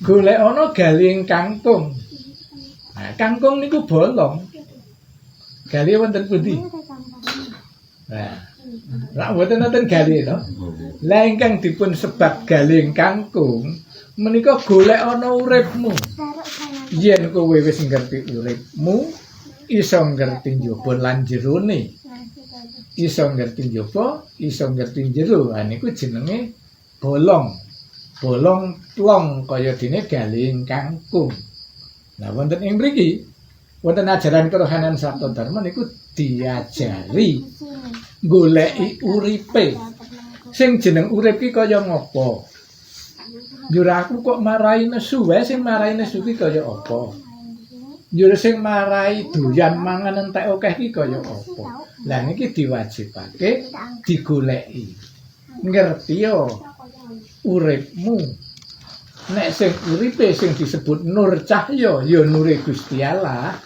golek ana galing kangkung. Nah, kangkung niku bolong. Gali wonten pundi? Nah, rak mboten wonten gali to. Lah ingkang dipun sebat galing kangkung menika golek ana uripmu. Yen kowe wis ngerti uripmu, iso ngerti njaba lan jerone. Iso ngerti njaba, iso ngerti jero. Ha niku jenenge bolong. Bolong plong kaya dene galing kangkung. Nah, wonten ing mriki wonten ajaran kerohanian Sabda Dharma niku diajari goleki uripe. Sing jeneng urip ki kaya ngopo? Yo aku kok marai nesu wae, sing marai nesu ki kaya apa? Yo sing marai doyan mangan entek akeh ki kaya apa? Lah niki diwajibake digoleki. Ngerti yo uripmu. Nek sing uripe sing disebut nur cahya ya nure Gusti Allah.